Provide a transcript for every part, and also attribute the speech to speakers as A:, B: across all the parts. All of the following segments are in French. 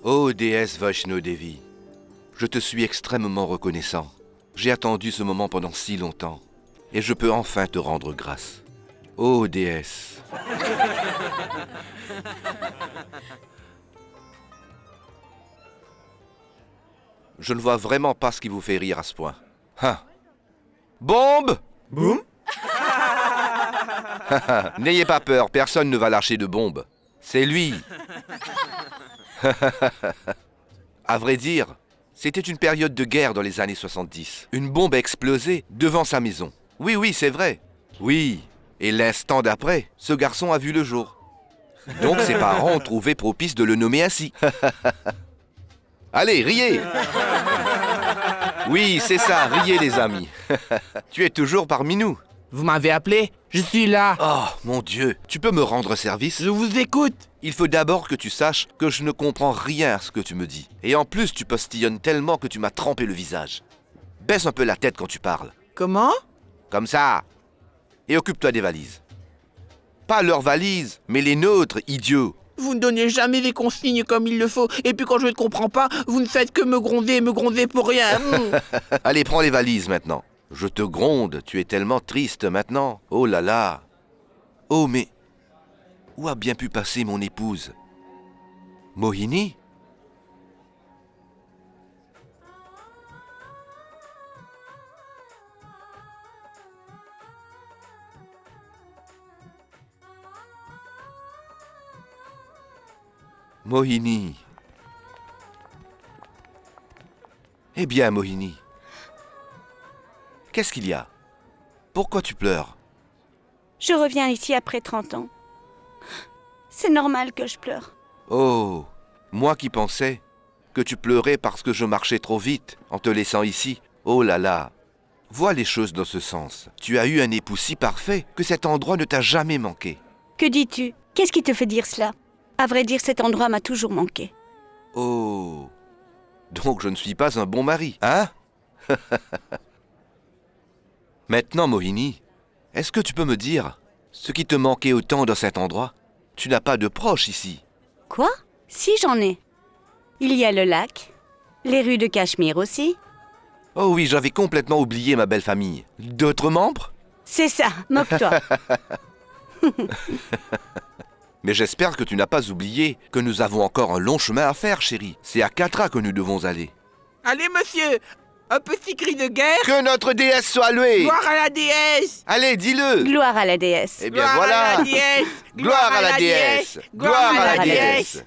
A: Ô déesse Vaishno Devi, je te suis extrêmement reconnaissant. J'ai attendu ce moment pendant si longtemps, et je peux enfin te rendre grâce. Ô déesse. Je ne vois vraiment pas ce qui vous fait rire à ce point. Hein. Bombe!
B: Boum?
A: N'ayez pas peur, personne ne va lâcher de bombe. C'est lui. À vrai dire, c'était une période de guerre dans les années 70. Une bombe a explosé devant sa maison. Oui, c'est vrai. Oui, et l'instant d'après, ce garçon a vu le jour. Donc ses parents ont trouvé propice de le nommer ainsi. Allez, riez! Oui, c'est ça, riez les amis. Tu es toujours parmi nous.
B: Vous m'avez appelé? Je suis là.
A: Oh, mon Dieu, tu peux me rendre service?
B: Je vous écoute.
A: Il faut d'abord que tu saches que je ne comprends rien à ce que tu me dis. Et en plus, tu postillonnes tellement que tu m'as trempé le visage. Baisse un peu la tête quand tu parles.
B: Comment?
A: Comme ça. Et occupe-toi des valises. Pas leurs valises, mais les nôtres, idiot.
B: Vous ne donnez jamais les consignes comme il le faut. Et puis quand je ne comprends pas, vous ne faites que me gronder pour rien.
A: Allez, prends les valises maintenant. Je te gronde, tu es tellement triste maintenant. Oh là là. Oh, mais où a bien pu passer mon épouse? Mohini? Mohini. Eh bien, Mohini. Qu'est-ce qu'il y a? Pourquoi tu pleures?
C: Je reviens ici après 30 ans. C'est normal que je pleure.
A: Oh, moi qui pensais que tu pleurais parce que je marchais trop vite en te laissant ici. Oh là là. Vois les choses dans ce sens. Tu as eu un époux si parfait que cet endroit ne t'a jamais manqué.
C: Que dis-tu? Qu'est-ce qui te fait dire cela? À vrai dire, cet endroit m'a toujours manqué.
A: Oh, donc je ne suis pas un bon mari, hein? Maintenant, Mohini, est-ce que tu peux me dire ce qui te manquait autant dans cet endroit? Tu n'as pas de proches ici.
C: Quoi? Si, j'en ai. Il y a le lac, les rues de Cachemire aussi.
A: Oh oui, j'avais complètement oublié ma belle famille. D'autres membres?
C: C'est ça, moque-toi.
A: Mais j'espère que tu n'as pas oublié que nous avons encore un long chemin à faire, chérie. C'est à Katra que nous devons aller.
B: Allez, monsieur. Un petit cri de guerre.
A: Que notre déesse soit louée!
B: Gloire à la déesse.
A: Allez, dis-le!
C: Gloire à la déesse.
A: Eh bien
B: Gloire
A: voilà!
B: à la déesse.
A: Gloire à la déesse! Gloire à la déesse!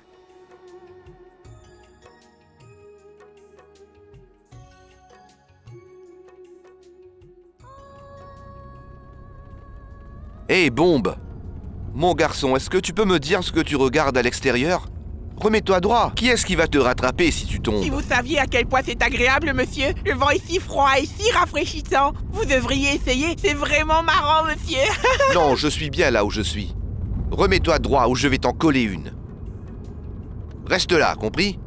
A: Hé, Bombe! Mon garçon, est-ce que tu peux me dire ce que tu regardes à l'extérieur? Remets-toi droit. Qui est-ce qui va te rattraper si tu tombes?
B: Si vous saviez à quel point c'est agréable, monsieur, le vent est si froid et si rafraîchissant. Vous devriez essayer, c'est vraiment marrant, monsieur.
A: Non, je suis bien là où je suis. Remets-toi droit ou je vais t'en coller une. Reste là, compris?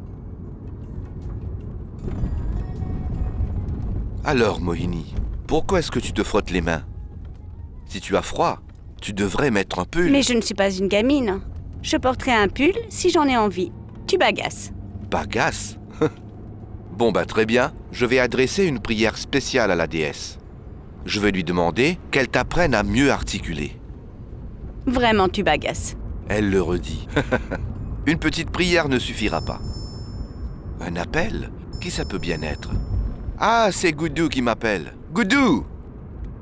A: Alors, Mohini, pourquoi est-ce que tu te frottes les mains? Si tu as froid, tu devrais mettre un pull.
C: Mais je ne suis pas une gamine. Je porterai un pull si j'en ai envie. Tu bagasses.
A: Bagasse? Bon, très bien. Je vais adresser une prière spéciale à la déesse. Je vais lui demander qu'elle t'apprenne à mieux articuler.
C: Vraiment, tu bagasses.
A: Elle le redit. Une petite prière ne suffira pas. Un appel? Qui ça peut bien être? Ah, c'est Goudou qui m'appelle. Goudou!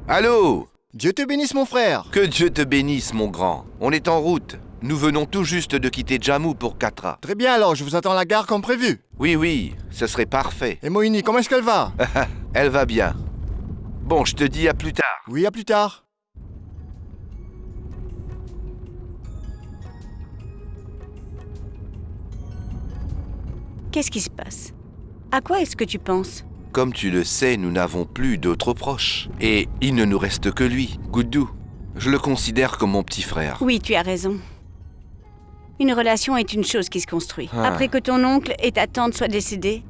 A: Allô?
D: Dieu te bénisse, mon frère.
A: Que Dieu te bénisse, mon grand. On est en route. Nous venons tout juste de quitter Jammu pour Katra.
D: Très bien alors, je vous attends à la gare comme prévu.
A: Oui, ce serait parfait.
D: Et Mohini, comment est-ce qu'elle va?
A: Elle va bien. Bon, je te dis à plus tard.
D: Oui, à plus tard.
C: Qu'est-ce qui se passe? À quoi est-ce que tu penses?
A: Comme tu le sais, nous n'avons plus d'autres proches. Et il ne nous reste que lui, Goudou. Je le considère comme mon petit frère.
C: Oui, tu as raison. Une relation est une chose qui se construit.
A: Ah.
C: Après que ton oncle et ta tante soient décédés,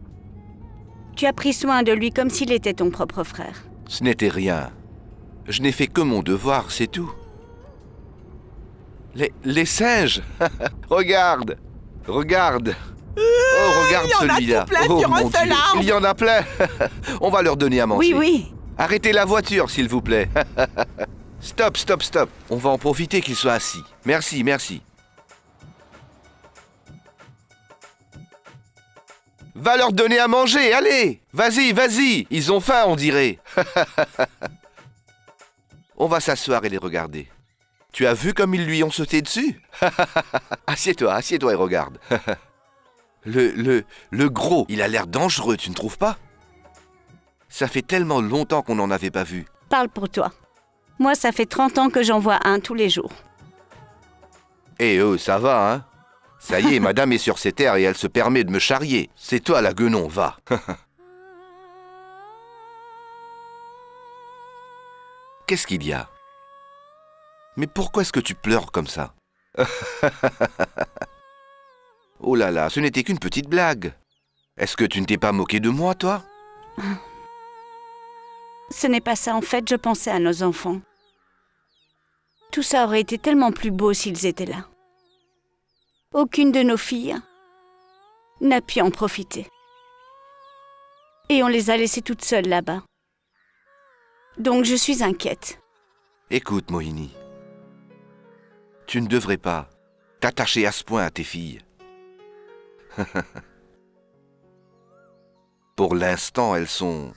C: tu as pris soin de lui comme s'il était ton propre frère.
A: Ce n'était rien. Je n'ai fait que mon devoir, c'est tout. Les singes. Regarde. Regarde. Oh, regarde
B: il y en a
A: celui-là.
B: tout plein
A: Oh
B: sur un
A: mon
B: seul
A: Dieu.
B: arbre.
A: Il y en a plein. On va leur donner à manger.
C: Oui, oui.
A: Arrêtez la voiture, s'il vous plaît. Stop, stop, stop. On va en profiter qu'ils soient assis. Merci, merci. Va leur donner à manger, allez. Vas-y, vas-y. Ils ont faim, on dirait. On va s'asseoir et les regarder. Tu as vu comme ils lui ont sauté dessus? Assieds-toi et regarde. Le gros, il a l'air dangereux, tu ne trouves pas? Ça fait tellement longtemps qu'on n'en avait pas vu.
C: Parle pour toi. Moi, ça fait 30 ans que j'en vois un tous les jours.
A: Eh ça va, hein? Ça y est, madame est sur ses terres et elle se permet de me charrier. C'est toi la guenon, va. Qu'est-ce qu'il y a? Mais pourquoi est-ce que tu pleures comme ça? Oh là là, ce n'était qu'une petite blague. Est-ce que tu ne t'es pas moqué de moi, toi?
C: Ce n'est pas ça, en fait, je pensais à nos enfants. Tout ça aurait été tellement plus beau s'ils étaient là. Aucune de nos filles n'a pu en profiter. Et on les a laissées toutes seules là-bas. Donc je suis inquiète.
A: Écoute, Mohini. Tu ne devrais pas t'attacher à ce point à tes filles. Pour l'instant, elles sont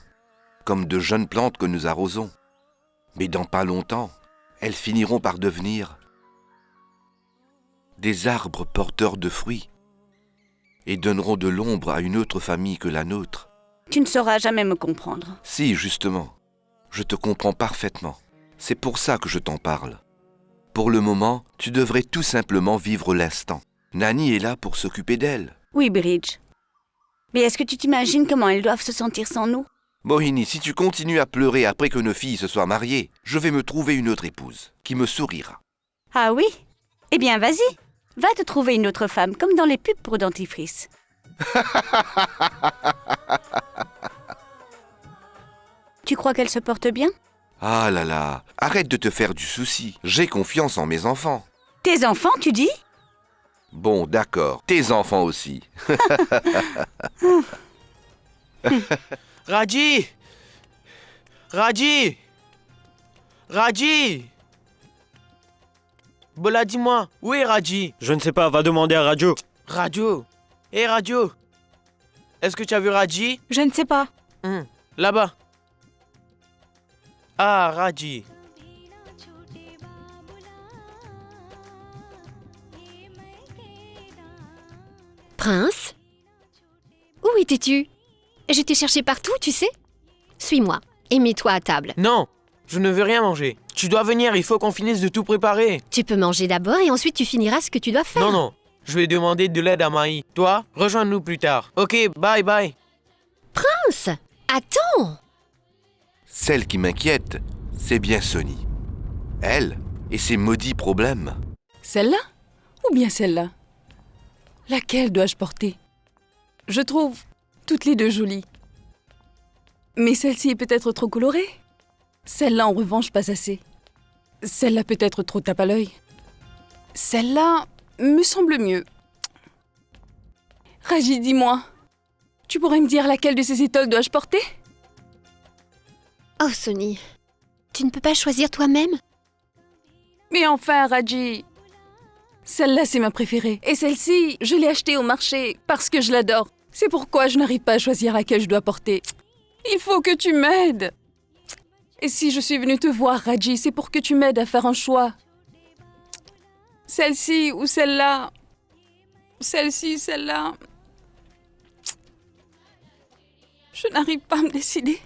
A: comme de jeunes plantes que nous arrosons. Mais dans pas longtemps, elles finiront par devenir des arbres porteurs de fruits et donneront de l'ombre à une autre famille que la nôtre.
C: Tu ne sauras jamais me comprendre.
A: Si, justement, je te comprends parfaitement. C'est pour ça que je t'en parle. Pour le moment, tu devrais tout simplement vivre l'instant. Nani est là pour s'occuper d'elle.
C: Oui, Bridge. Mais est-ce que tu t'imagines comment elles doivent se sentir sans nous?
A: Mohini, si tu continues à pleurer après que nos filles se soient mariées, je vais me trouver une autre épouse, qui me sourira.
C: Ah oui? Eh bien, vas-y. Va te trouver une autre femme, comme dans les pubs pour dentifrice. Tu crois qu'elle se porte bien?
A: Ah là là, arrête de te faire du souci. J'ai confiance en mes enfants.
C: Tes enfants, tu dis?
A: Bon, d'accord, tes enfants aussi.
B: Raji! Raji! Raji! Bola, dis-moi, où est Raji?
E: Je ne sais pas, va demander à Radio.
B: Radio? Hé, Radio! Est-ce que tu as vu Raji?
F: Je ne sais pas.
B: Là-bas. Ah, Raji.
F: Prince? Où étais-tu? Je t'ai cherché partout, tu sais. Suis-moi et mets-toi à table.
B: Non, je ne veux rien manger. Tu dois venir, il faut qu'on finisse de tout préparer.
F: Tu peux manger d'abord et ensuite tu finiras ce que tu dois faire.
B: Non, non, je vais demander de l'aide à Maï. Toi, rejoins-nous plus tard. Ok, bye bye.
F: Prince, attends!
A: Celle qui m'inquiète, c'est bien Sonny. Elle et ses maudits problèmes.
G: Celle-là? Ou bien celle-là? Laquelle dois-je porter? Je trouve toutes les deux jolies. Mais celle-ci est peut-être trop colorée. Celle-là, en revanche, pas assez. Celle-là peut-être trop tape à l'œil. Celle-là me semble mieux. Raji, dis-moi. Tu pourrais me dire laquelle de ces étoiles dois-je porter?
F: Oh, Sonny, tu ne peux pas choisir toi-même?
G: Mais enfin, Raji. Celle-là, c'est ma préférée. Et celle-ci, je l'ai achetée au marché parce que je l'adore. C'est pourquoi je n'arrive pas à choisir laquelle je dois porter. Il faut que tu m'aides. Et si je suis venue te voir, Raji, c'est pour que tu m'aides à faire un choix. Celle-ci ou celle-là. Celle-ci, celle-là. Je n'arrive pas à me décider.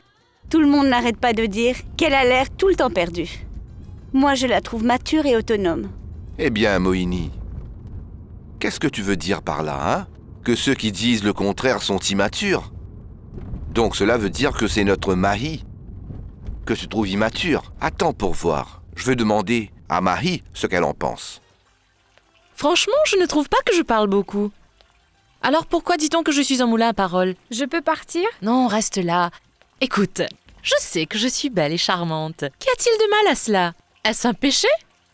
C: Tout le monde n'arrête pas de dire qu'elle a l'air tout le temps perdue. Moi, je la trouve mature et autonome.
A: Eh bien, Mohini, qu'est-ce que tu veux dire par là, hein? Que ceux qui disent le contraire sont immatures? Donc cela veut dire que c'est notre Mahi que tu trouves immature. Attends pour voir. Je vais demander à Mahi ce qu'elle en pense.
H: Franchement, je ne trouve pas que je parle beaucoup. Alors pourquoi dit-on que je suis un moulin à paroles?
F: Je peux partir?
H: Non, reste là. Écoute, je sais que je suis belle et charmante. Qu'y a-t-il de mal à cela? Est-ce un péché?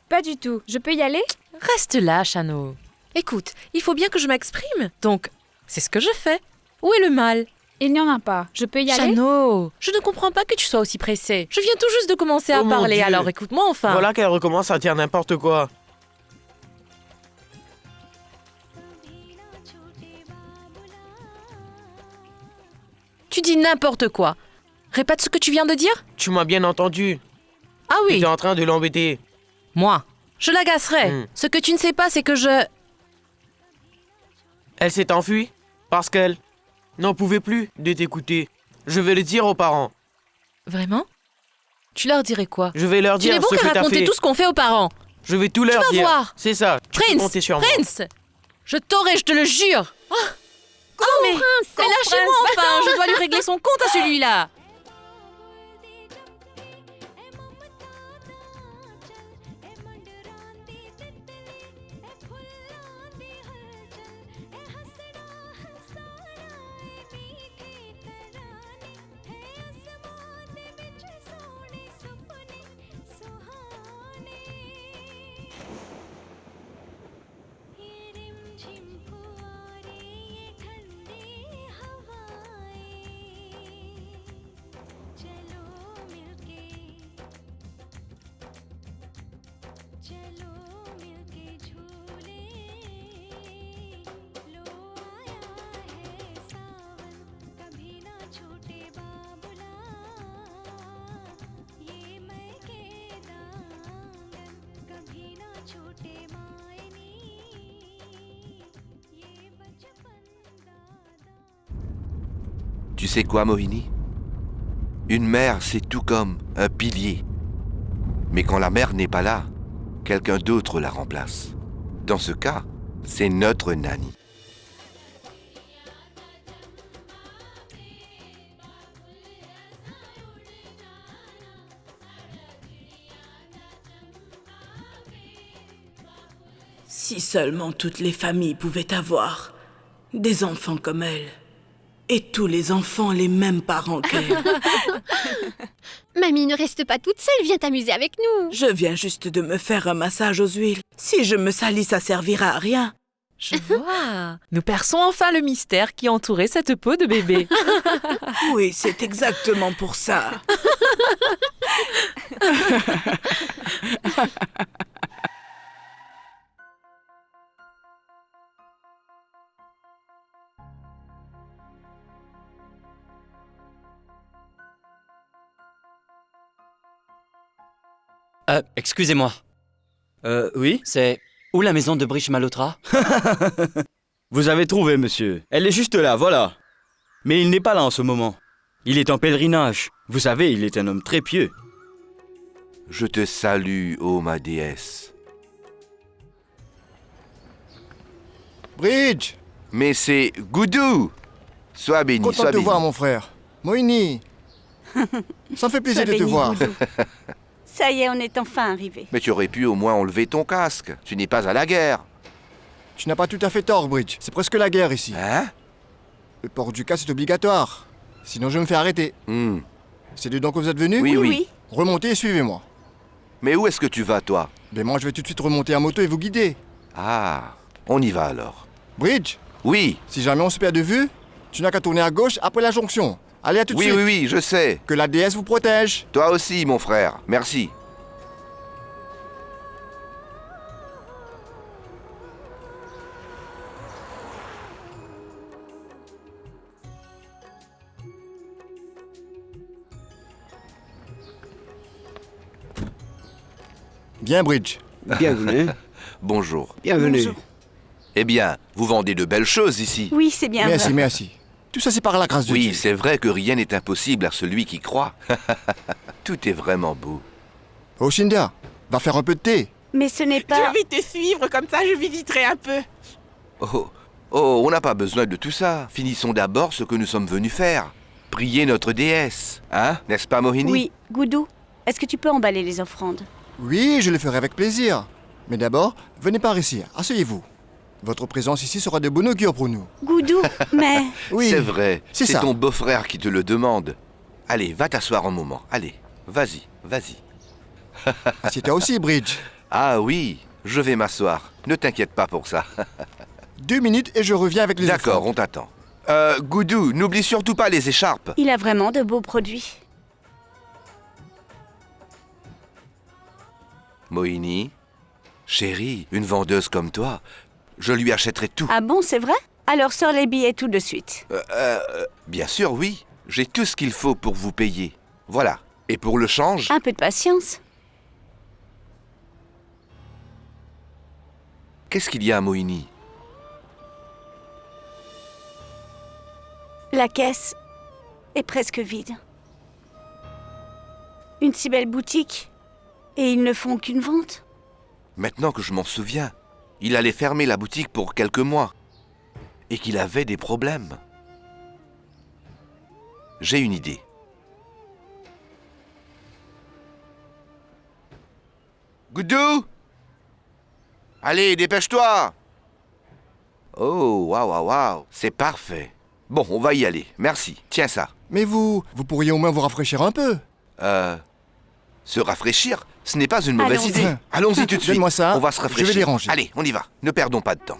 F: Pas du tout. Je peux y aller?
H: Reste là, Chano. Écoute, il faut bien que je m'exprime. Donc, c'est ce que je fais. Où est le mal?
E: Il n'y en a pas. Je peux y aller?
H: Chano, je ne comprends pas que tu sois aussi pressé. Je viens tout juste de commencer à
B: Oh mon
H: parler,
B: Dieu.
H: alors écoute-moi enfin.
B: Voilà qu'elle recommence à dire n'importe quoi.
H: Tu dis n'importe quoi. Répète ce que tu viens de dire.
B: Tu m'as bien entendu.
H: Ah oui,
B: T'es en train de l'embêter.
H: moi. Je l'agacerai. Ce que tu ne sais pas, c'est que je...
B: Elle s'est enfuie parce qu'elle n'en pouvait plus de t'écouter. Je vais le dire aux parents.
H: Vraiment? Tu leur dirais quoi?
B: Je vais leur
H: Tu n'es
B: dire
H: bon
B: ce que
H: qu'à
B: t'as
H: raconter
B: fait.
H: tout ce qu'on fait aux parents.
B: Je vais tout leur
H: vas
B: dire.
H: voir.
B: C'est ça. Tu peux compter
H: Prince,
B: sur moi.
H: Prince, je t'aurai, je te le jure. Oh, mais lâchez-moi enfin, je dois lui régler son compte à celui-là.
A: Tu sais quoi, Mohini? Une mère, c'est tout comme un pilier. Mais quand la mère n'est pas là, quelqu'un d'autre la remplace. Dans ce cas, c'est notre nanny.
I: Si seulement toutes les familles pouvaient avoir des enfants comme elle. Et tous les enfants les mêmes parents qu'elle.
F: Mamie, ne reste pas toute seule, viens t'amuser avec nous.
I: Je viens juste de me faire un massage aux huiles. Si je me salis, ça servira à rien.
H: Je vois. Nous perçons enfin le mystère qui entourait cette peau de bébé.
I: Oui, c'est exactement pour ça.
J: Excusez-moi. Oui, c'est où la maison de Brish Malhotra?
K: Vous avez trouvé, monsieur. Elle est juste là, voilà. Mais il n'est pas là en ce moment. Il est en pèlerinage. Vous savez, il est un homme très pieux.
A: Je te salue, ô ma déesse.
D: Bridge!
A: Mais c'est Goudou! Sois béni,
D: Content
A: sois
D: de te
A: béni.
D: voir, mon frère. Mohini! Ça me fait plaisir
C: Sois
D: de te
C: béni,
D: voir.
C: Goudou. Ça y est, on est enfin arrivé.
A: Mais tu aurais pu au moins enlever ton casque. Tu n'es pas à la guerre.
D: Tu n'as pas tout à fait tort, Bridge. C'est presque la guerre ici.
A: Hein?
D: Le port du casque est obligatoire. Sinon, je me fais arrêter. C'est dedans que vous êtes venu?
A: Oui, oui.
D: Remontez et suivez-moi.
A: Mais où est-ce que tu vas, toi?
D: Mais moi, je vais tout de suite remonter à moto et vous guider.
A: Ah, on y va alors.
D: Bridge,
A: Oui,
D: si jamais on se perd de vue, tu n'as qu'à tourner à gauche après la jonction. Allez, à tout de
A: oui,
D: suite.
A: oui, oui, je sais.
D: Que la déesse vous protège.
A: Toi aussi, mon frère. Merci.
D: Bien, Bridge.
L: Bienvenue.
A: Bonjour.
L: Bienvenue.
C: Bonjour.
A: Eh bien, vous vendez de belles choses ici.
C: Oui, c'est bien
D: Merci,
C: vrai.
D: merci. Tout ça, c'est par la grâce de Dieu.
A: Oui, c'est vrai que rien n'est impossible à celui qui croit. Tout est vraiment beau.
D: Oh, Shinda, va faire un peu de thé.
C: Mais ce n'est pas...
B: Je vais te suivre, comme ça je visiterai un peu.
A: Oh, oh, on n'a pas besoin de tout ça. Finissons d'abord ce que nous sommes venus faire. Prier notre déesse. Hein? N'est-ce pas, Mohini?
C: Oui, Goudou, est-ce que tu peux emballer les offrandes?
D: Oui, je le ferai avec plaisir. Mais d'abord, venez par ici, asseyez-vous. Votre présence ici sera de bon augure pour nous.
C: Goudou, mais...
D: Oui,
A: C'est vrai.
D: c'est
A: C'est
D: ça.
A: ton beau-frère qui te le demande. Allez, va t'asseoir un moment. Allez, vas-y, vas-y.
D: Assieds-toi aussi, Bridge.
A: Ah oui, Je vais m'asseoir. Ne t'inquiète pas pour ça.
D: 2 minutes et je reviens avec les
A: D'accord,
D: offrandes.
A: on t'attend. Goudou, n'oublie surtout pas les écharpes.
C: Il a vraiment de beaux produits.
A: Moïni, chérie, une vendeuse comme toi, je lui achèterai tout.
C: Ah bon, c'est vrai? Alors sors les billets tout de suite.
A: Bien sûr, oui. J'ai tout ce qu'il faut pour vous payer. Voilà. Et pour le change,
C: Un peu de patience.
A: qu'est-ce qu'il y a à Moïni?
C: La caisse est presque vide. Une si belle boutique et ils ne font qu'une vente.
A: Maintenant que je m'en souviens, il allait fermer la boutique pour quelques mois. Et qu'il avait des problèmes. J'ai une idée. Goudou! Allez, dépêche-toi! Oh, waouh, waouh, waouh, c'est parfait. Bon, on va y aller. Merci. Tiens ça.
D: Mais vous pourriez au moins vous rafraîchir un peu.
A: Se rafraîchir, ce n'est pas une mauvaise
C: Allons-y.
A: idée. Allons-y tout de suite.
D: Donne-moi ça,
A: On va se
D: je vais
A: rafraîchir.
D: les ranger.
A: Allez, on y va. Ne perdons pas de temps.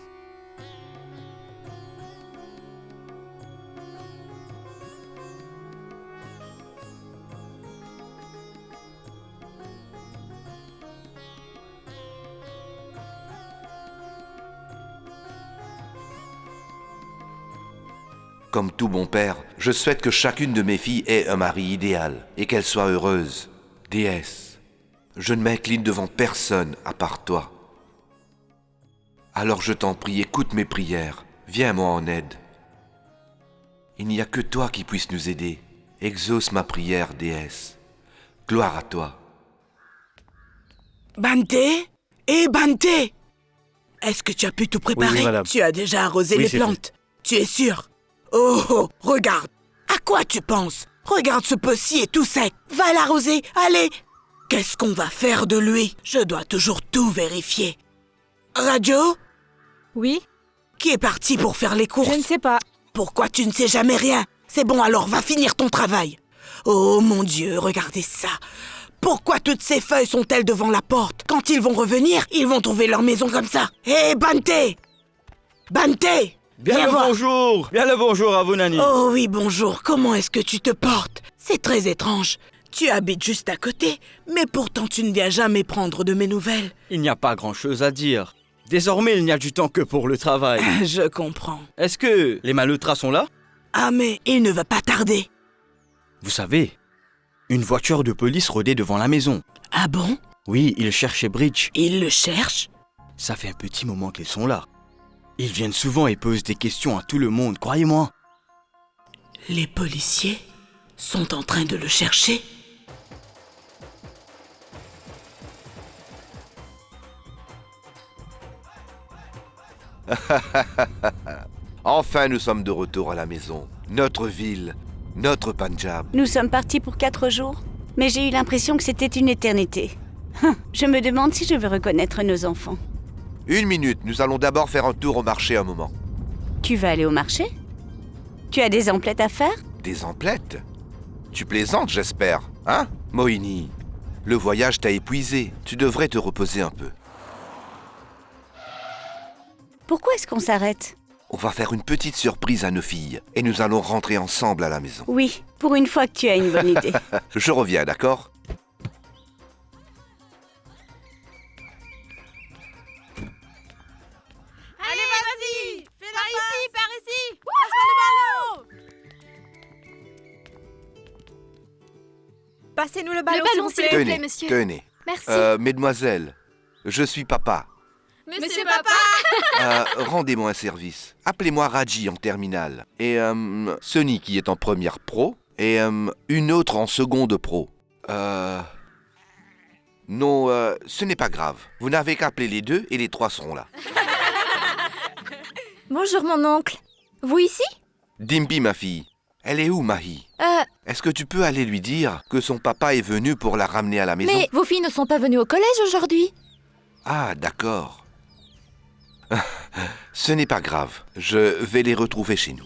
A: Comme tout bon père, je souhaite que chacune de mes filles ait un mari idéal et qu'elle soit heureuse. Déesse, je ne m'incline devant personne à part toi. Alors je t'en prie, écoute mes prières, viens-moi en aide. Il n'y a que toi qui puisse nous aider. Exauce ma prière, déesse. Gloire à toi.
I: Bante? Bante! Est-ce que tu as pu tout préparer?
K: Oui, madame.
I: Tu as déjà arrosé
K: Oui,
I: les
K: c'est
I: plantes. Tu es sûr? Oh, regarde. À quoi tu penses? Regarde ce pot-ci est tout sec. Va l'arroser, allez. Qu'est-ce qu'on va faire de lui? Je dois toujours tout vérifier. Radio?
E: Oui?
I: Qui est parti pour faire les courses?
E: Je ne sais pas.
I: Pourquoi tu ne sais jamais rien? C'est bon, alors va finir ton travail. Oh mon Dieu, regardez ça. Pourquoi toutes ces feuilles sont-elles devant la porte? Quand ils vont revenir, ils vont trouver leur maison comme ça. Hé, Bante! Bante!
K: Bien
I: Viens
K: le
I: voir.
K: bonjour! Bien le bonjour à vous, Nani.
I: Oh oui, bonjour. Comment est-ce que tu te portes? C'est très étrange. Tu habites juste à côté, mais pourtant tu ne viens jamais prendre de mes nouvelles.
K: Il n'y a pas grand-chose à dire. Désormais, il n'y a du temps que pour le travail.
I: Je comprends.
K: Est-ce que les malotras sont là?
I: Ah mais il ne va pas tarder.
K: Vous savez, une voiture de police rôdait devant la maison.
I: Ah bon?
K: Oui, ils cherchaient Bridge.
I: Il le cherche?
K: Ça fait un petit moment qu'ils sont là. Ils viennent souvent et posent des questions à tout le monde, croyez-moi.
I: Les policiers sont en train de le chercher?
A: Enfin, nous sommes de retour à la maison. Notre ville, notre Punjab.
C: Nous sommes partis pour 4 jours, mais j'ai eu l'impression que c'était une éternité. Je me demande si je vais reconnaître nos enfants.
A: 1 minute, nous allons d'abord faire un tour au marché un moment.
C: Tu vas aller au marché? Tu as des emplettes à faire?
A: Des emplettes? Tu plaisantes, j'espère, hein, Moïni? Le voyage t'a épuisé, tu devrais te reposer un peu.
C: Pourquoi est-ce qu'on s'arrête?
A: On va faire une petite surprise à nos filles et nous allons rentrer ensemble à la maison.
C: Oui, pour une fois que tu as une bonne idée.
A: Je reviens, d'accord?
H: Allez, vas-y! Fais par ici, par ici! Passe-moi le ballon! Passez-nous le ballon,
F: ballon,
H: s'il vous plaît.
F: s'il vous plaît.
A: Tenez,
F: monsieur.
A: tenez.
F: Merci.
A: Mesdemoiselles, je suis papa.
H: Monsieur Papa!
A: Rendez-moi un service. Appelez-moi Raji en terminale. Et Sonny qui est en première pro. Et une autre en seconde pro. Non, ce n'est pas grave. Vous n'avez qu'à appeler les deux et les 3 seront là.
E: Bonjour, mon oncle. Vous ici?
A: Dimpi, ma fille. Elle est où, Mahi? Est-ce que tu peux aller lui dire que son papa est venu pour la ramener à la maison?
E: Mais vos filles ne sont pas venues au collège aujourd'hui?
A: Ah, d'accord. Ce n'est pas grave. Je vais les retrouver chez nous.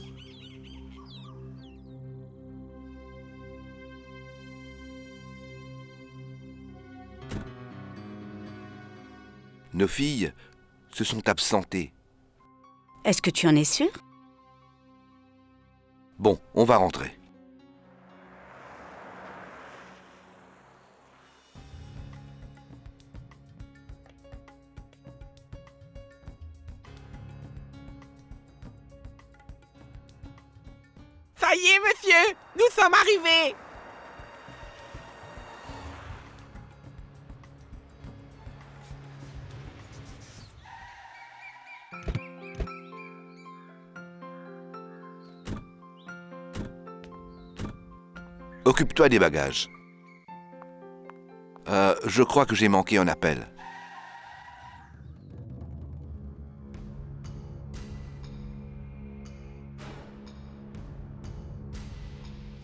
A: nos filles se sont absentées.
C: Est-ce que tu en es sûr?
A: Bon, on va rentrer.
B: Ça y est, monsieur, nous sommes arrivés.
A: Occupe-toi des bagages. Je crois que j'ai manqué un appel.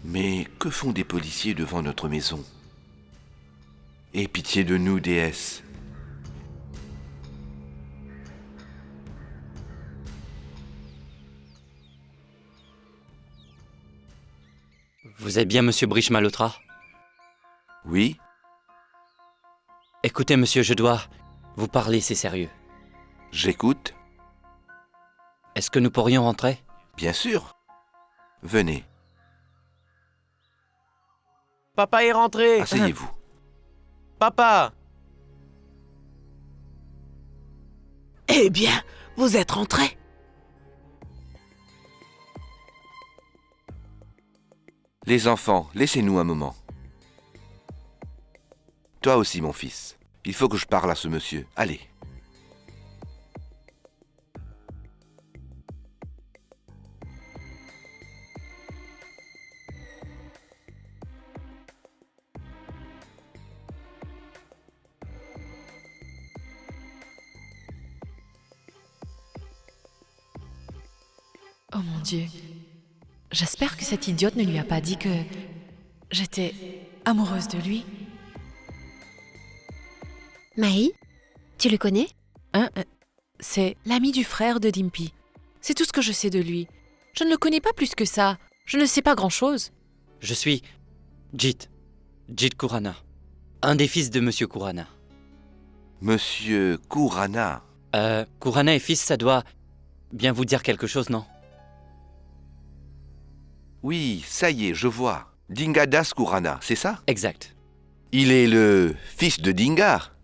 A: Mais que font des policiers devant notre maison? Aie pitié de nous, déesse.
J: Vous êtes bien monsieur Brish Malhotra?
A: Oui?
J: Écoutez monsieur, je dois vous parler, c'est sérieux.
A: J'écoute.
J: Est-ce que nous pourrions rentrer?
A: Bien sûr. Venez,
L: Papa est rentré.
A: asseyez-vous.
L: Papa.
I: Eh bien, vous êtes rentrés.
A: Les enfants, laissez-nous un moment. Toi aussi, mon fils. Il faut que je parle à ce monsieur. Allez.
H: Oh mon Dieu. J'espère que cette idiote ne lui a pas dit que j'étais amoureuse de lui.
F: Maï, tu le connais?
H: C'est l'ami du frère de Dimpy. C'est tout ce que je sais de lui. Je ne le connais pas plus que ça. Je ne sais pas grand-chose.
J: Je suis Jit Kurana, un des fils de monsieur Kurana.
A: Monsieur Kurana.
J: Kurana et fils, ça doit bien vous dire quelque chose, non?
A: Oui, ça y est, je vois. Dingadas Kurana, c'est ça?
J: Exact.
A: Il est le fils de Dingar.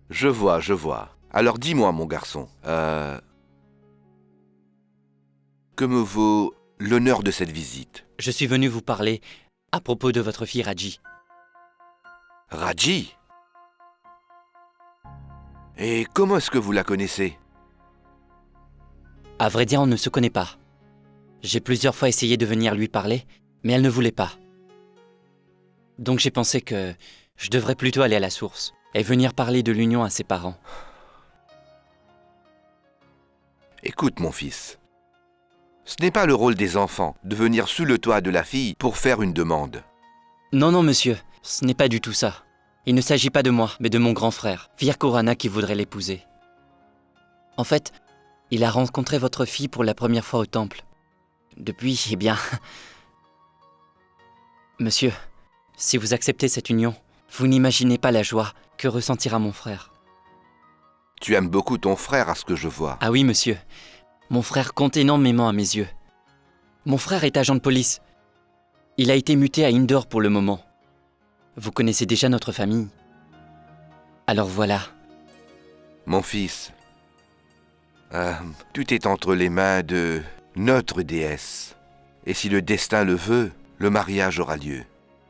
A: Je vois, je vois. Alors dis-moi, mon garçon, que me vaut l'honneur de cette visite?
J: Je suis venu vous parler à propos de votre fille Raji.
A: Raji? Et comment est-ce que vous la connaissez?
J: À vrai dire, on ne se connaît pas. J'ai plusieurs fois essayé de venir lui parler, mais elle ne voulait pas. Donc j'ai pensé que je devrais plutôt aller à la source et venir parler de l'union à ses parents.
A: Écoute, mon fils. Ce n'est pas le rôle des enfants de venir sous le toit de la fille pour faire une demande.
J: Non, non, monsieur, ce n'est pas du tout ça. Il ne s'agit pas de moi, mais de mon grand frère, Vir Kurana, qui voudrait l'épouser. En fait, il a rencontré votre fille pour la première fois au temple. Depuis, eh bien... Monsieur, si vous acceptez cette union, vous n'imaginez pas la joie que ressentira mon frère.
A: Tu aimes beaucoup ton frère, à ce que je vois.
J: Ah oui, monsieur. Mon frère compte énormément à mes yeux. Mon frère est agent de police. Il a été muté à Indore pour le moment. Vous connaissez déjà notre famille. Alors voilà.
A: Mon fils, tout est entre les mains de notre déesse. Et si le destin le veut, le mariage aura lieu.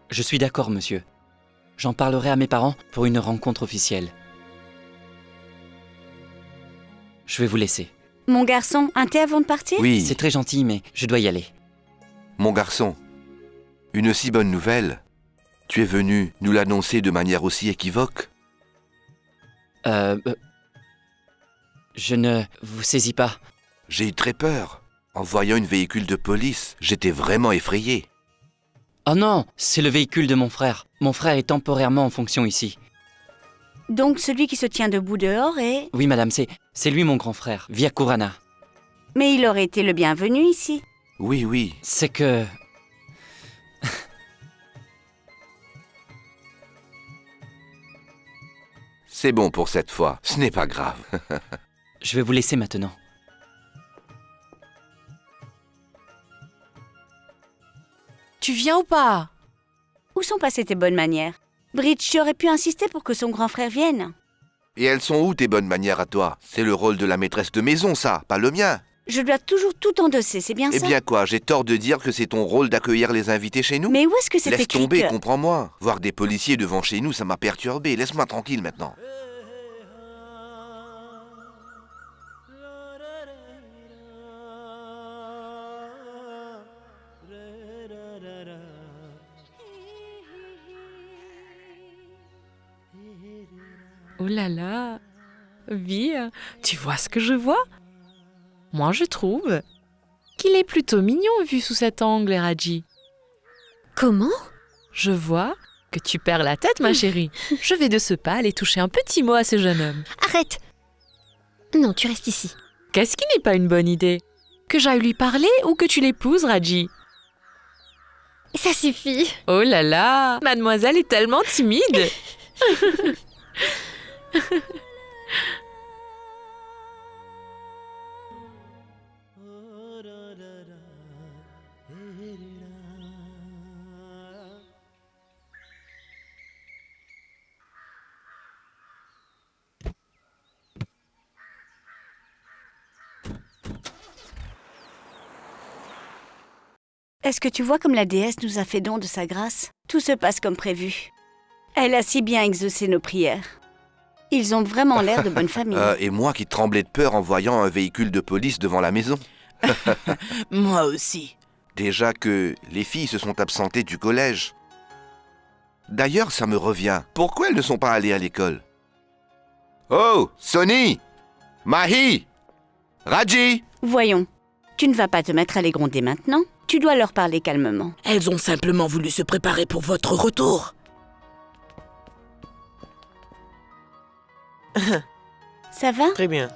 J: Je suis d'accord, monsieur. J'en parlerai à mes parents pour une rencontre officielle. Je vais vous laisser.
C: Mon garçon, un thé avant de partir?
A: Oui.
J: C'est très gentil, mais je dois y aller.
A: Mon garçon, une si bonne nouvelle. Tu es venu nous l'annoncer de manière aussi équivoque?
J: Je ne vous saisis pas.
A: J'ai eu très peur. En voyant une véhicule de police, j'étais vraiment effrayé.
J: Oh non, c'est le véhicule de mon frère. Mon frère est temporairement en fonction ici.
C: Donc celui qui se tient debout dehors est...
J: Oui, madame, c'est lui mon grand frère, Vir Kurana.
C: Mais il aurait été le bienvenu ici.
A: Oui, oui.
J: C'est que...
A: C'est bon pour cette fois, ce n'est pas grave.
J: Je vais vous laisser maintenant.
H: Tu viens ou pas?
C: Où sont passées tes bonnes manières? Bridge, tu aurais pu insister pour que son grand frère vienne.
A: Et elles sont où tes bonnes manières à toi? C'est le rôle de la maîtresse de maison, ça, pas le mien.
C: Je dois toujours tout endosser, c'est bien
A: Eh
C: ça?
A: bien quoi, j'ai tort de dire que c'est ton rôle d'accueillir les invités chez nous?
C: Mais où est-ce que c'est
A: Laisse
C: écrit
A: tomber,
C: que...
A: comprends-moi. Voir des policiers devant chez nous, ça m'a perturbé. Laisse-moi tranquille maintenant.
H: Oh là là, Vi, tu vois ce que je vois? Moi, je trouve qu'il est plutôt mignon vu sous cet angle, Raji.
F: Comment?
H: Je vois que tu perds la tête, ma chérie. Je vais de ce pas aller toucher un petit mot à ce jeune homme.
F: Arrête! Non, tu restes ici.
H: Qu'est-ce qui n'est pas une bonne idée? Que j'aille lui parler ou que tu l'épouses, Raji?
F: Ça suffit.
H: Oh là là, mademoiselle est tellement timide.
C: Est-ce que tu vois comme la déesse nous a fait don de sa grâce? Tout se passe comme prévu. Elle a si bien exaucé nos prières. Ils ont vraiment l'air de bonne famille.
A: Et moi qui tremblais de peur en voyant un véhicule de police devant la maison.
I: Moi aussi.
A: Déjà que les filles se sont absentées du collège. D'ailleurs, ça me revient. Pourquoi elles ne sont pas allées à l'école? Oh, Sonny! Mahi! Raji!
C: Voyons, tu ne vas pas te mettre à les gronder maintenant. Tu dois leur parler calmement.
I: Elles ont simplement voulu se préparer pour votre retour.
C: Ça va?
L: Très bien.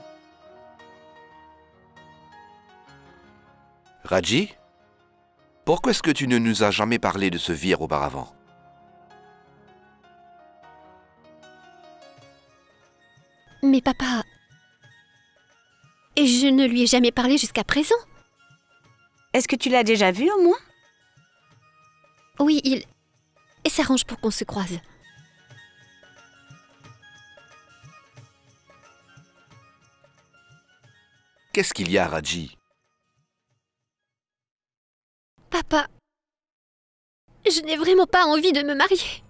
A: Raji? Pourquoi est-ce que tu ne nous as jamais parlé de ce Vir auparavant?
F: Mais papa... Je ne lui ai jamais parlé jusqu'à présent.
C: Est-ce que tu l'as déjà vu au moins?
F: Oui, il s'arrange pour qu'on se croise.
A: Qu'est-ce qu'il y a, Raji?
F: Papa, je n'ai vraiment pas envie de me marier.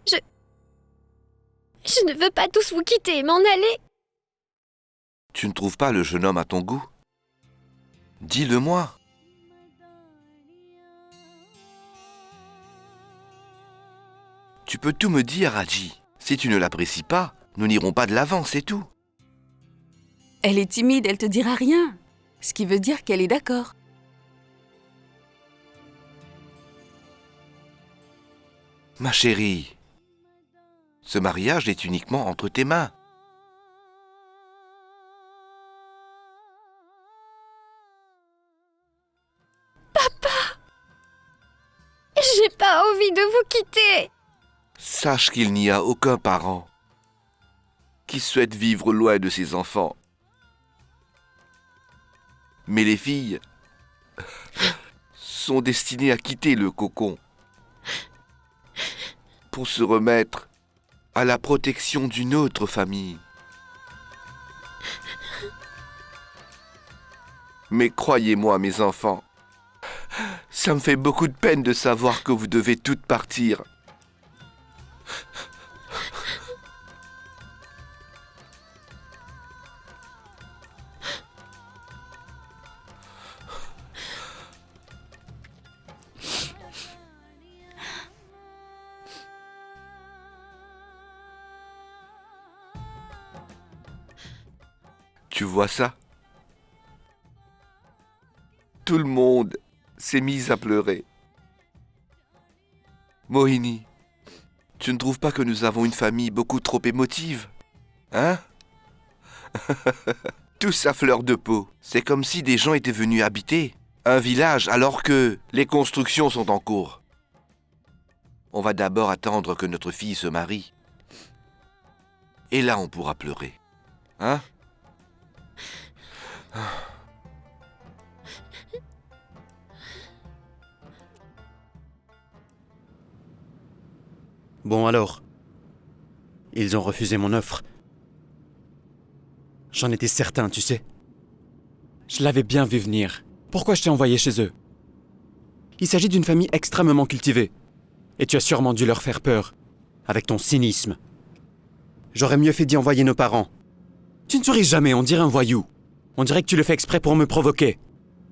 F: Je ne veux pas tous vous quitter et m'en aller.
A: Tu ne trouves pas le jeune homme à ton goût? Dis-le-moi. Tu peux tout me dire, Raji. Si tu ne l'apprécies pas, nous n'irons pas de l'avant, c'est tout.
G: Elle est timide, elle te dira rien. Ce qui veut dire qu'elle est d'accord.
A: Ma chérie, ce mariage est uniquement entre tes mains.
F: J'ai pas envie de vous quitter.
A: Sache qu'il n'y a aucun parent qui souhaite vivre loin de ses enfants. Mais les filles sont destinées à quitter le cocon pour se remettre à la protection d'une autre famille. Mais croyez-moi, mes enfants, ça me fait beaucoup de peine de savoir que vous devez toutes partir. Tu vois ça? Tout le monde s'est mis à pleurer. Mohini, tu ne trouves pas que nous avons une famille beaucoup trop émotive? Hein? Tous à fleur de peau. C'est comme si des gens étaient venus habiter un village alors que les constructions sont en cours. On va d'abord attendre que notre fille se marie. Et là, on pourra pleurer. Hein?
M: Bon alors, ils ont refusé mon offre. J'en étais certain, tu sais. Je l'avais bien vu venir. Pourquoi je t'ai envoyé chez eux? Il s'agit d'une famille extrêmement cultivée. Et tu as sûrement dû leur faire peur, avec ton cynisme. J'aurais mieux fait d'y envoyer nos parents. Tu ne souris jamais, on dirait un voyou. On dirait que tu le fais exprès pour me provoquer.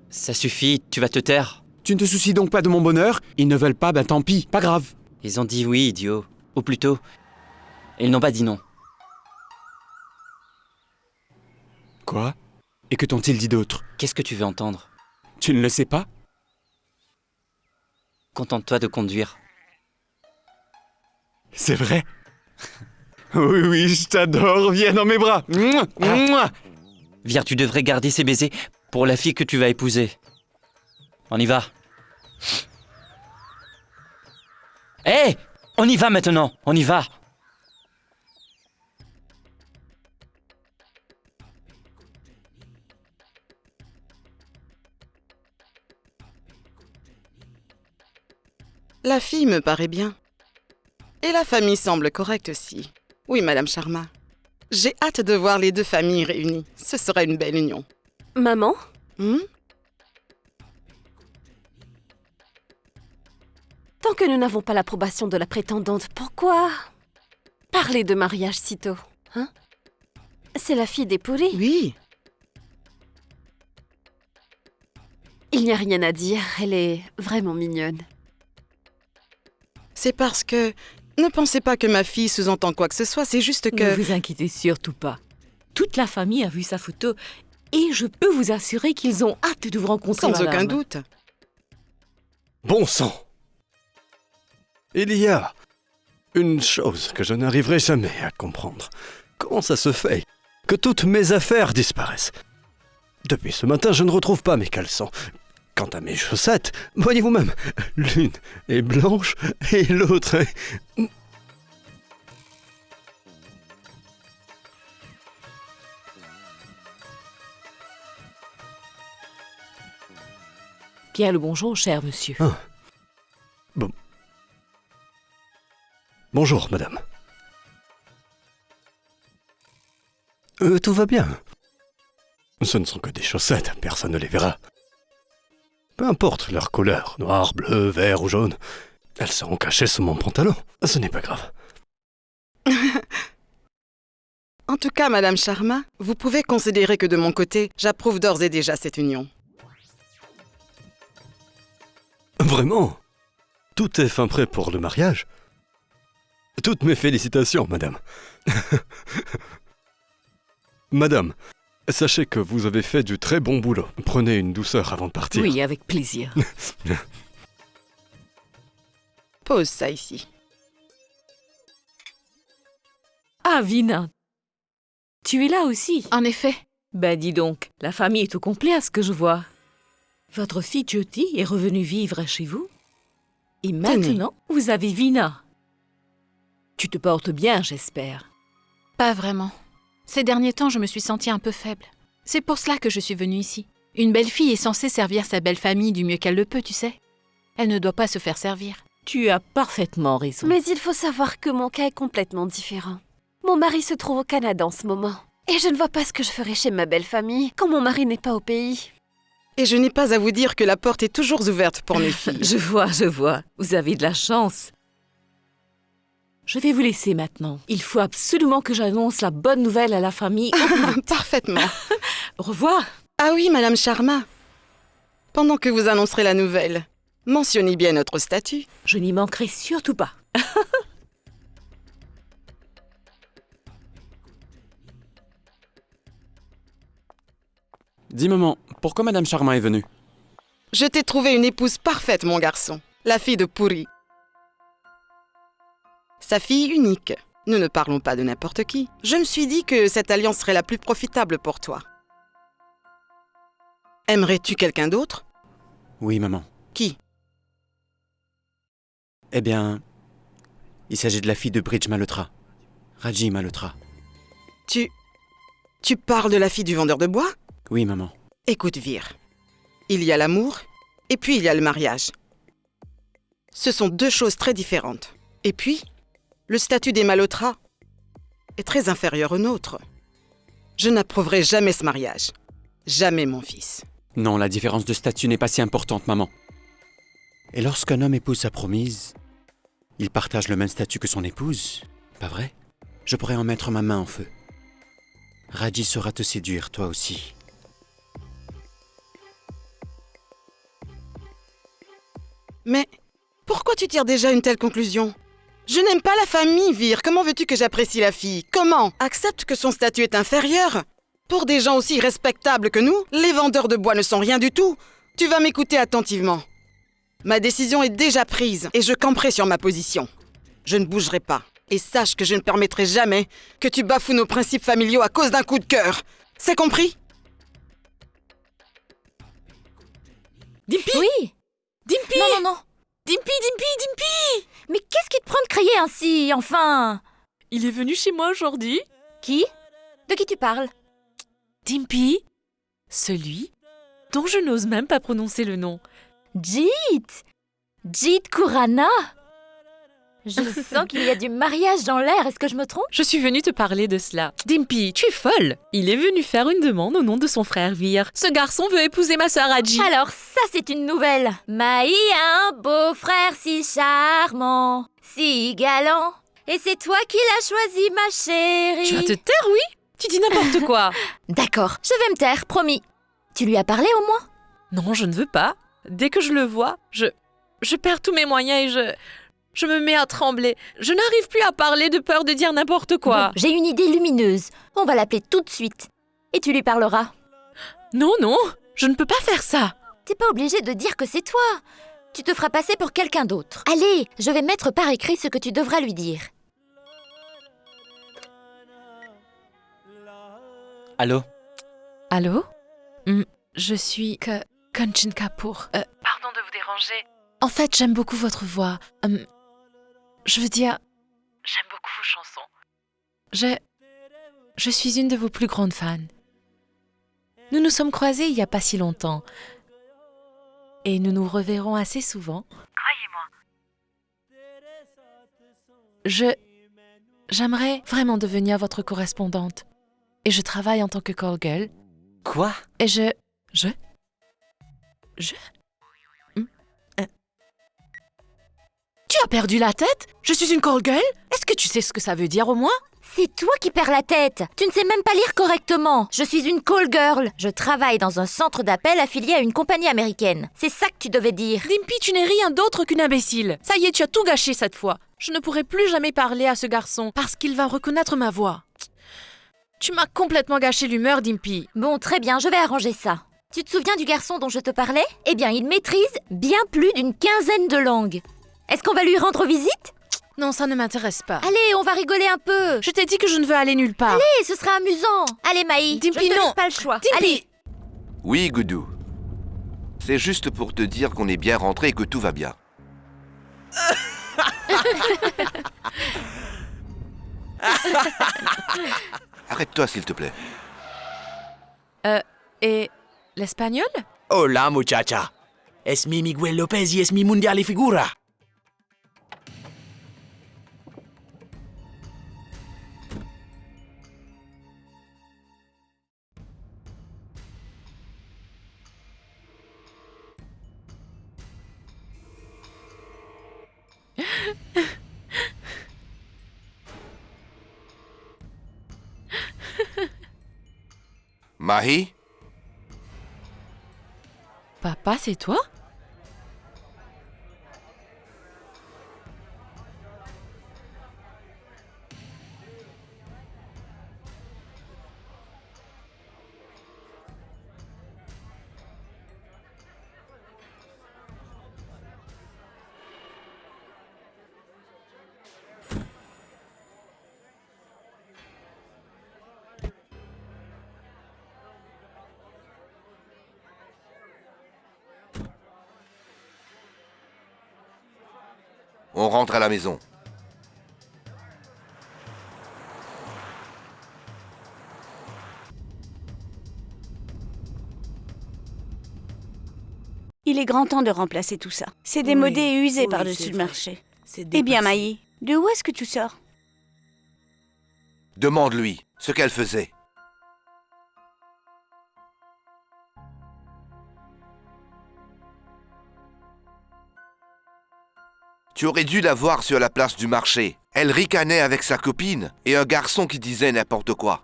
J: Ça suffit, tu vas te taire.
M: Tu ne te soucies donc pas de mon bonheur? Ils ne veulent pas, ben tant pis, pas grave.
J: Ils ont dit oui, idiot. Ou plutôt, ils n'ont pas dit non.
M: Quoi? Et que t'ont-ils dit d'autre?
J: Qu'est-ce que tu veux entendre?
M: Tu ne le sais pas?
J: Contente-toi de conduire.
M: C'est vrai? Oui, oui, je t'adore, viens dans mes bras. Mouah.
J: Vire, tu devrais garder ces baisers pour la fille que tu vas épouser. On y va. Hé! On y va maintenant, on y va.
I: La fille me paraît bien. Et la famille semble correcte aussi. Oui, Madame Sharma. J'ai hâte de voir les deux familles réunies. Ce sera une belle union.
E: Maman? Tant que nous n'avons pas l'approbation de la prétendante, pourquoi parler de mariage si tôt, hein? C'est la fille des Puri.
I: Oui.
E: Il n'y a rien à dire, elle est vraiment mignonne.
I: C'est parce que... Ne pensez pas que ma fille sous-entend quoi que ce soit, c'est juste que...
G: Ne vous inquiétez surtout pas. Toute la famille a vu sa photo et je peux vous assurer qu'ils ont hâte de vous rencontrer,
I: Sans
G: madame.
I: aucun doute.
N: Bon sang! Il y a une chose que je n'arriverai jamais à comprendre. Comment ça se fait que toutes mes affaires disparaissent? Depuis ce matin, je ne retrouve pas mes caleçons. Quant à mes chaussettes, voyez vous-même, l'une est blanche et l'autre est...
G: Bien le bonjour, cher monsieur.
N: Ah. Bon. Bonjour, madame. Tout va bien. Ce ne sont que des chaussettes, personne ne les verra. Peu importe leur couleur, noir, bleu, vert ou jaune, elles seront cachées sous mon pantalon. Ce n'est pas grave.
I: En tout cas, Madame Sharma, vous pouvez considérer que de mon côté, j'approuve d'ores et déjà cette union.
N: Vraiment? Tout est fin prêt pour le mariage? Toutes mes félicitations, madame. Madame, sachez que vous avez fait du très bon boulot. Prenez une douceur avant de partir.
G: Oui, avec plaisir.
I: Pose ça ici.
G: Ah, Vina, tu es là aussi?
E: En effet.
G: Ben dis donc, la famille est au complet à ce que je vois. Votre fille Jyoti est revenue vivre chez vous. Et maintenant, vous avez Vina. Tu te portes bien, j'espère.
O: Pas vraiment. Ces derniers temps, je me suis sentie un peu faible. C'est pour cela que je suis venue ici. Une belle fille est censée servir sa belle famille du mieux qu'elle le peut, tu sais. Elle ne doit pas se faire servir.
G: Tu as parfaitement raison.
E: Mais il faut savoir que mon cas est complètement différent. Mon mari se trouve au Canada en ce moment. Et je ne vois pas ce que je ferai chez ma belle famille quand mon mari n'est pas au pays.
I: Et je n'ai pas à vous dire que la porte est toujours ouverte pour mes filles.
G: Je vois. Vous avez de la chance. Je vais vous laisser maintenant. Il faut absolument que j'annonce la bonne nouvelle à la famille.
I: Parfaitement.
G: Au revoir.
I: Ah oui, Madame Sharma. Pendant que vous annoncerez la nouvelle, mentionnez bien notre statut.
G: Je n'y manquerai surtout pas.
M: Dis maman, pourquoi Madame Sharma est venue?
I: Je t'ai trouvé une épouse parfaite, mon garçon. La fille de Puri. Sa fille unique. Nous ne parlons pas de n'importe qui. Je me suis dit que cette alliance serait la plus profitable pour toi. Aimerais-tu quelqu'un d'autre?
M: Oui, maman.
I: Qui?
M: Eh bien, il s'agit de la fille de Bridge Malhotra, Raji Malhotra.
I: Tu parles de la fille du vendeur de bois?
M: Oui, maman.
I: Écoute, Vir. Il y a l'amour, et puis il y a le mariage. Ce sont deux choses très différentes. Et puis, le statut des Malhotra est très inférieur au nôtre. Je n'approuverai jamais ce mariage. Jamais, mon fils.
M: Non, la différence de statut n'est pas si importante, maman. Et lorsqu'un homme épouse sa promise, il partage le même statut que son épouse, pas vrai? Je pourrais en mettre ma main en feu. Raji saura te séduire, toi aussi.
I: Mais pourquoi tu tires déjà une telle conclusion? Je n'aime pas la famille, Vir. Comment veux-tu que j'apprécie la fille? Comment? Accepte que son statut est inférieur. Pour des gens aussi respectables que nous, les vendeurs de bois ne sont rien du tout. Tu vas m'écouter attentivement. Ma décision est déjà prise et je camperai sur ma position. Je ne bougerai pas. Et sache que je ne permettrai jamais que tu bafoues nos principes familiaux à cause d'un coup de cœur. C'est compris?
P: Dimpy!
F: Oui.
P: Dimpy! Non. Dimpy!
F: Mais qu'est-ce qui te prend de crier ainsi, enfin?
P: Il est venu chez moi aujourd'hui.
F: Qui? De qui tu parles?
P: Dimpy? Celui dont je n'ose même pas prononcer le nom.
F: Jeet Khurana. Je sens qu'il y a du mariage dans l'air, est-ce que je me trompe?
P: Je suis venue te parler de cela. Dimpy, tu es folle! Il est venu faire une demande au nom de son frère Vir. Ce garçon veut épouser ma sœur Raji.
F: Alors ça, c'est une nouvelle. Maï a un beau-frère si charmant, si galant. Et c'est toi qui l'as choisi, ma chérie.
P: Tu vas te taire, oui? Tu dis n'importe quoi.
F: D'accord, je vais me taire, promis. Tu lui as parlé au moins?
P: Non, je ne veux pas. Dès que je le vois, je perds tous mes moyens et je me mets à trembler. Je n'arrive plus à parler de peur de dire n'importe quoi.
F: Bon, j'ai une idée lumineuse. On va l'appeler tout de suite. Et tu lui parleras.
P: Non, je ne peux pas faire ça.
F: T'es pas obligé de dire que c'est toi. Tu te feras passer pour quelqu'un d'autre. Allez, je vais mettre par écrit ce que tu devras lui dire.
J: Allô?
P: Allô? Je suis Kanchan Kapoor. Pardon de vous déranger. En fait, j'aime beaucoup votre voix. Je veux dire, j'aime beaucoup vos chansons. Je suis une de vos plus grandes fans. Nous nous sommes croisés il n'y a pas si longtemps. Et nous nous reverrons assez souvent. Croyez-moi. J'aimerais vraiment devenir votre correspondante. Et je travaille en tant que call girl.
J: Quoi?
P: Et Tu as perdu la tête? Je suis une call girl? Est-ce que tu sais ce que ça veut dire au moins?
F: C'est toi qui perds la tête. Tu ne sais même pas lire correctement. Je suis une call girl. Je travaille dans un centre d'appel affilié à une compagnie américaine. C'est ça que tu devais dire.
P: Dimpy, tu n'es rien d'autre qu'une imbécile. Ça y est, tu as tout gâché cette fois. Je ne pourrai plus jamais parler à ce garçon parce qu'il va reconnaître ma voix. Tu m'as complètement gâché l'humeur, Dimpy.
F: Bon, très bien, je vais arranger ça. Tu te souviens du garçon dont je te parlais? Eh bien, il maîtrise bien plus d'une quinzaine de langues. Est-ce qu'on va lui rendre visite?
P: Non, ça ne m'intéresse pas.
F: Allez, on va rigoler un peu.
P: Je t'ai dit que je ne veux aller nulle part.
F: Allez, ce sera amusant. Allez, Maï,
P: Dimpy,
F: je ne te
P: non.
F: laisse pas le choix.
P: Dimpy.
F: Allez.
A: Oui, Goudou. C'est juste pour te dire qu'on est bien rentré et que tout va bien. Arrête-toi, s'il te plaît.
P: Et l'espagnol?
L: Hola, muchacha. Es mi Miguel López y es mi mundial y figura.
A: Mahi?
P: Papa, c'est toi?
A: On rentre à la maison.
C: Il est grand temps de remplacer tout ça. C'est
I: Oui,
C: démodé et usé
I: oui,
C: par-dessus
I: c'est
C: le
I: vrai.
C: marché.
I: C'est
C: Eh bien,
I: dépassé.
C: Maï, de où est-ce que tu sors?
A: Demande-lui ce qu'elle faisait. Tu aurais dû la voir sur la place du marché. Elle ricanait avec sa copine et un garçon qui disait n'importe quoi.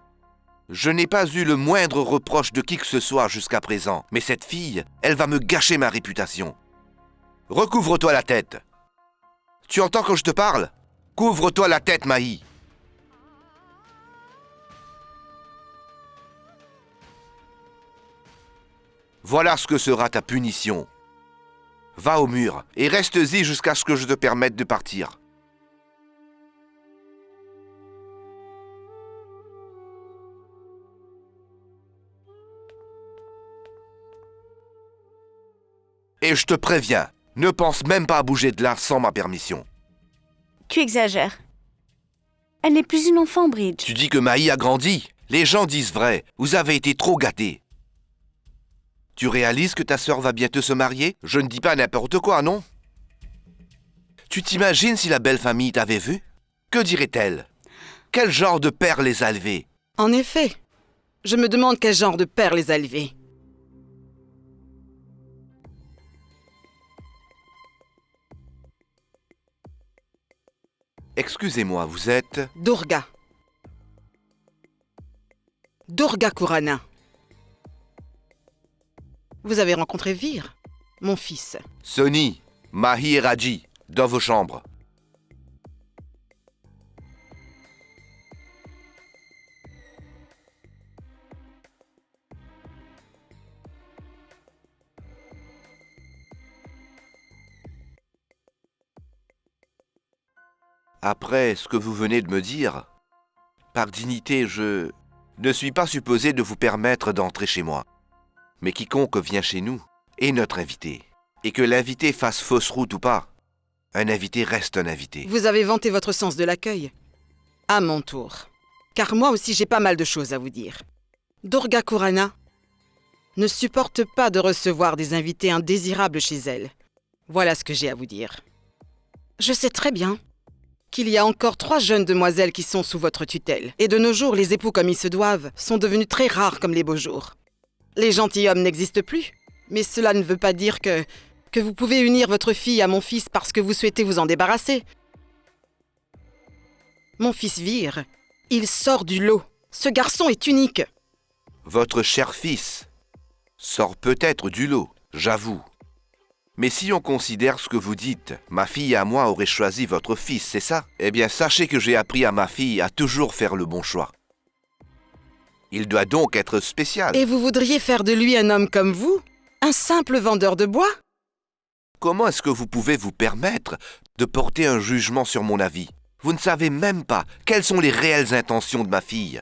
A: Je n'ai pas eu le moindre reproche de qui que ce soit jusqu'à présent, mais cette fille, elle va me gâcher ma réputation. Recouvre-toi la tête. Tu entends quand je te parle? Couvre-toi la tête, Maï. Voilà ce que sera ta punition. Va au mur et reste-y jusqu'à ce que je te permette de partir. Et je te préviens, ne pense même pas à bouger de là sans ma permission.
C: Tu exagères. Elle n'est plus une enfant, Bridge.
A: Tu dis que Maï a grandi. Les gens disent vrai. Vous avez été trop gâtés. Tu réalises que ta sœur va bientôt se marier? Je ne dis pas n'importe quoi, non? Tu t'imagines si la belle famille t'avait vu? Que dirait-elle? Quel genre de père les a élevés?
Q: En effet, je me demande quel genre de père les a élevés.
A: Excusez-moi, vous êtes...
Q: Durga. Durga Kurana. Vous avez rencontré Vir, mon fils.
A: Sonny, Mahi et Raji, dans vos chambres. Après ce que vous venez de me dire, par dignité, je ne suis pas supposé de vous permettre d'entrer chez moi. Mais quiconque vient chez nous est notre invité. Et que l'invité fasse fausse route ou pas, un invité reste un invité.
Q: Vous avez vanté votre sens de l'accueil. À mon tour. Car moi aussi j'ai pas mal de choses à vous dire. Durga Kurana ne supporte pas de recevoir des invités indésirables chez elle. Voilà ce que j'ai à vous dire. Je sais très bien qu'il y a encore 3 jeunes demoiselles qui sont sous votre tutelle. Et de nos jours, les époux comme ils se doivent sont devenus très rares comme les beaux jours. Les gentilshommes n'existent plus, mais cela ne veut pas dire que vous pouvez unir votre fille à mon fils parce que vous souhaitez vous en débarrasser. Mon fils Vir, il sort du lot. Ce garçon est unique.
A: Votre cher fils sort peut-être du lot, j'avoue. Mais si on considère ce que vous dites, ma fille à moi aurait choisi votre fils, c'est ça? Eh bien, sachez que j'ai appris à ma fille à toujours faire le bon choix. Il doit donc être spécial.
Q: Et vous voudriez faire de lui un homme comme vous? Un simple vendeur de bois?
A: Comment est-ce que vous pouvez vous permettre de porter un jugement sur mon avis? Vous ne savez même pas quelles sont les réelles intentions de ma fille.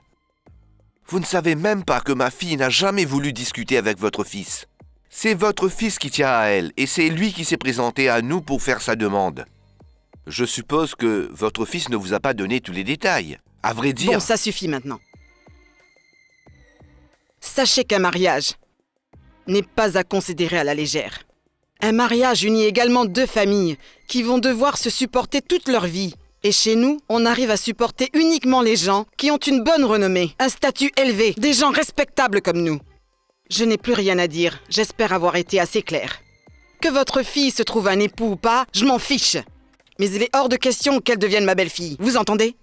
A: Vous ne savez même pas que ma fille n'a jamais voulu discuter avec votre fils. C'est votre fils qui tient à elle, et c'est lui qui s'est présenté à nous pour faire sa demande. Je suppose que votre fils ne vous a pas donné tous les détails. À vrai dire...
Q: Bon, ça suffit maintenant. Sachez qu'un mariage n'est pas à considérer à la légère. Un mariage unit également 2 familles qui vont devoir se supporter toute leur vie. Et chez nous, on arrive à supporter uniquement les gens qui ont une bonne renommée, un statut élevé, des gens respectables comme nous. Je n'ai plus rien à dire, j'espère avoir été assez clair. Que votre fille se trouve un époux ou pas, je m'en fiche. Mais il est hors de question qu'elle devienne ma belle-fille, vous entendez?